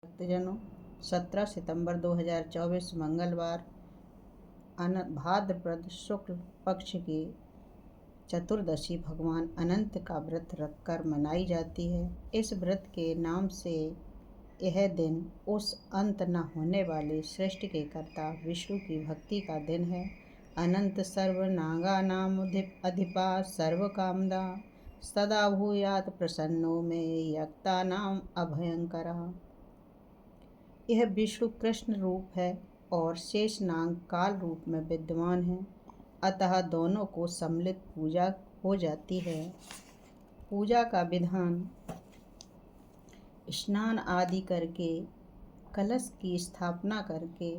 भक्तजनों, 17 सितंबर 2024 मंगलवार भाद्रपद शुक्ल पक्ष की चतुर्दशी भगवान अनंत का व्रत रखकर मनाई जाती है। इस व्रत के नाम से यह दिन उस अंत न होने वाले सृष्टि के कर्ता विष्णु की भक्ति का दिन है। अनंत सर्व नागा नाम अधिपा सर्व कामदा सदा भूयात प्रसन्नो में यक्ता नाम अभयंकरा। यह विष्णु कृष्ण रूप है और शेषनाग काल रूप में विद्यमान है, अतः दोनों को सम्मिलित पूजा हो जाती है। पूजा का विधान स्नान आदि करके, कलश की स्थापना करके,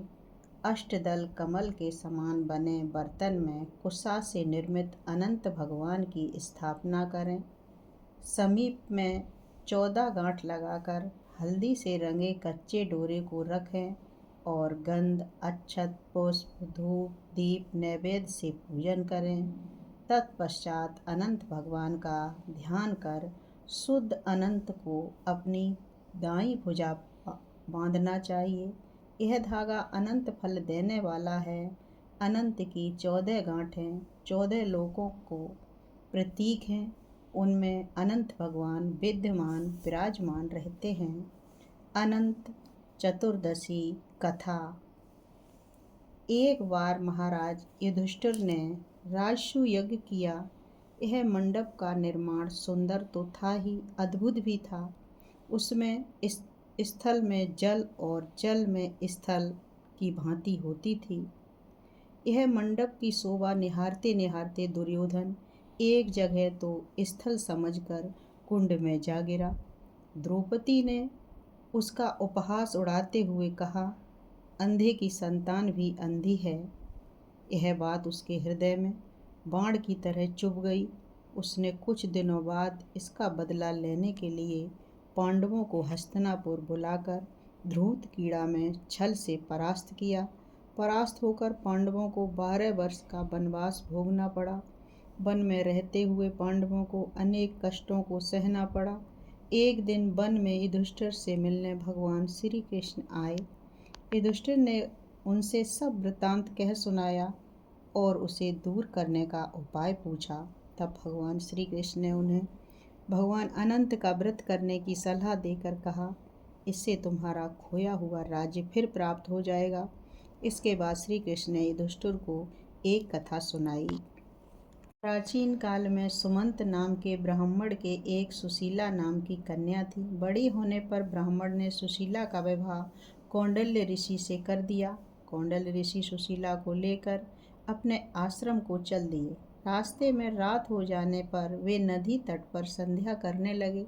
अष्टदल कमल के समान बने बर्तन में कुशा से निर्मित अनंत भगवान की स्थापना करें। समीप में 14 गांठ लगाकर हल्दी से रंगे कच्चे डोरे को रखें और गंध, अक्षत, पुष्प, धूप, दीप नैवेद्य से पूजन करें। तत्पश्चात अनंत भगवान का ध्यान कर शुद्ध अनंत को अपनी दाईं भुजा बांधना चाहिए। यह धागा अनंत फल देने वाला है। अनंत की 14 गांठें 14 लोकों को प्रतीक हैं। उनमें अनंत भगवान विद्यमान विराजमान रहते हैं। अनंत चतुर्दशी कथा। एक बार महाराज युधिष्ठिर ने राजसूय यज्ञ किया। यह मंडप का निर्माण सुंदर तो था ही, अद्भुत भी था। उसमें स्थल में जल और जल में स्थल की भांति होती थी। यह मंडप की शोभा निहारते निहारते दुर्योधन एक जगह तो स्थल समझकर कुंड में जा गिरा। द्रौपदी ने उसका उपहास उड़ाते हुए कहा, अंधे की संतान भी अंधी है। यह बात उसके हृदय में बाण की तरह चुभ गई। उसने कुछ दिनों बाद इसका बदला लेने के लिए पांडवों को हस्तिनापुर बुलाकर ध्रुत कीड़ा में छल से परास्त किया। परास्त होकर पांडवों को 12 वर्ष का वनवास भोगना पड़ा। वन में रहते हुए पांडवों को अनेक कष्टों को सहना पड़ा। एक दिन वन में युधिष्ठिर से मिलने भगवान श्री कृष्ण आए। युधिष्ठिर ने उनसे सब वृतांत कह सुनाया और उसे दूर करने का उपाय पूछा। तब भगवान श्री कृष्ण ने उन्हें भगवान अनंत का व्रत करने की सलाह देकर कहा, इससे तुम्हारा खोया हुआ राज्य फिर प्राप्त हो जाएगा। इसके बाद श्री कृष्ण ने युधिष्ठिर को एक कथा सुनाई। प्राचीन काल में सुमंत नाम के ब्राह्मण के एक सुशीला नाम की कन्या थी। बड़ी होने पर ब्राह्मण ने सुशीला का विवाह कौंडल्य ऋषि से कर दिया। कौंडल्य ऋषि सुशीला को लेकर अपने आश्रम को चल दिए। रास्ते में रात हो जाने पर वे नदी तट पर संध्या करने लगे।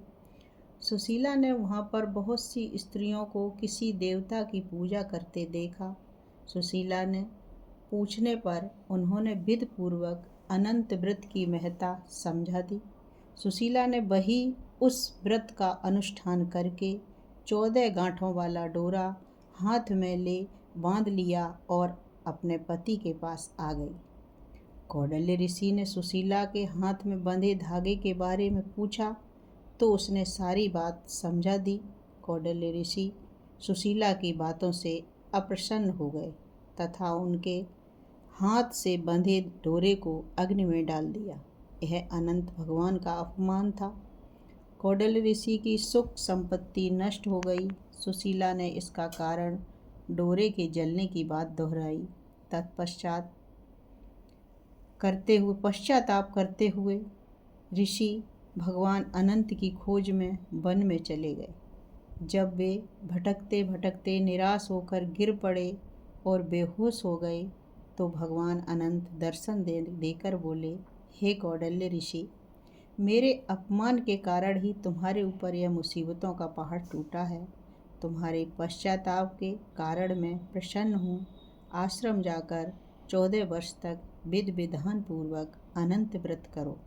सुशीला ने वहाँ पर बहुत सी स्त्रियों को किसी देवता की पूजा करते देखा। सुशीला ने पूछने पर उन्होंने विधि पूर्वक अनंत व्रत की महत्ता समझा दी। सुशीला ने वही उस व्रत का अनुष्ठान करके 14 गांठों वाला डोरा हाथ में ले बांध लिया और अपने पति के पास आ गई। कौंडल्य ऋषि ने सुशीला के हाथ में बंधे धागे के बारे में पूछा तो उसने सारी बात समझा दी। कौंडल्य ऋषि सुशीला की बातों से अप्रसन्न हो गए तथा उनके हाथ से बंधे डोरे को अग्नि में डाल दिया। यह अनंत भगवान का अपमान था। कौंडल्य ऋषि की सुख संपत्ति नष्ट हो गई। सुशीला ने इसका कारण डोरे के जलने की बात दोहराई। पश्चाताप करते हुए ऋषि भगवान अनंत की खोज में वन में चले गए। जब वे भटकते भटकते निराश होकर गिर पड़े और बेहोश हो गए तो भगवान अनंत दर्शन देकर बोले, हे कौंडल्य ऋषि, मेरे अपमान के कारण ही तुम्हारे ऊपर यह मुसीबतों का पहाड़ टूटा है। तुम्हारे पश्चाताप के कारण मैं प्रसन्न हूँ। आश्रम जाकर 14 वर्ष तक विधि विधान पूर्वक अनंत व्रत करो,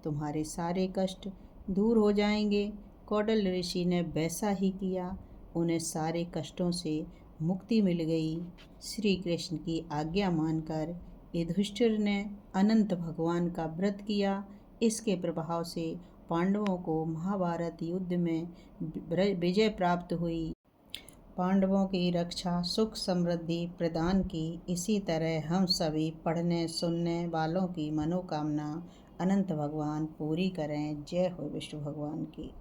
तुम्हारे सारे कष्ट दूर हो जाएंगे। कौंडल्य ऋषि ने वैसा ही किया। उन्हें सारे कष्टों से मुक्ति मिल गई। श्री कृष्ण की आज्ञा मानकर युधिष्ठिर ने अनंत भगवान का व्रत किया। इसके प्रभाव से पांडवों को महाभारत युद्ध में विजय प्राप्त हुई। पांडवों की रक्षा सुख समृद्धि प्रदान की। इसी तरह हम सभी पढ़ने सुनने वालों की मनोकामना अनंत भगवान पूरी करें। जय हो विष्णु भगवान की।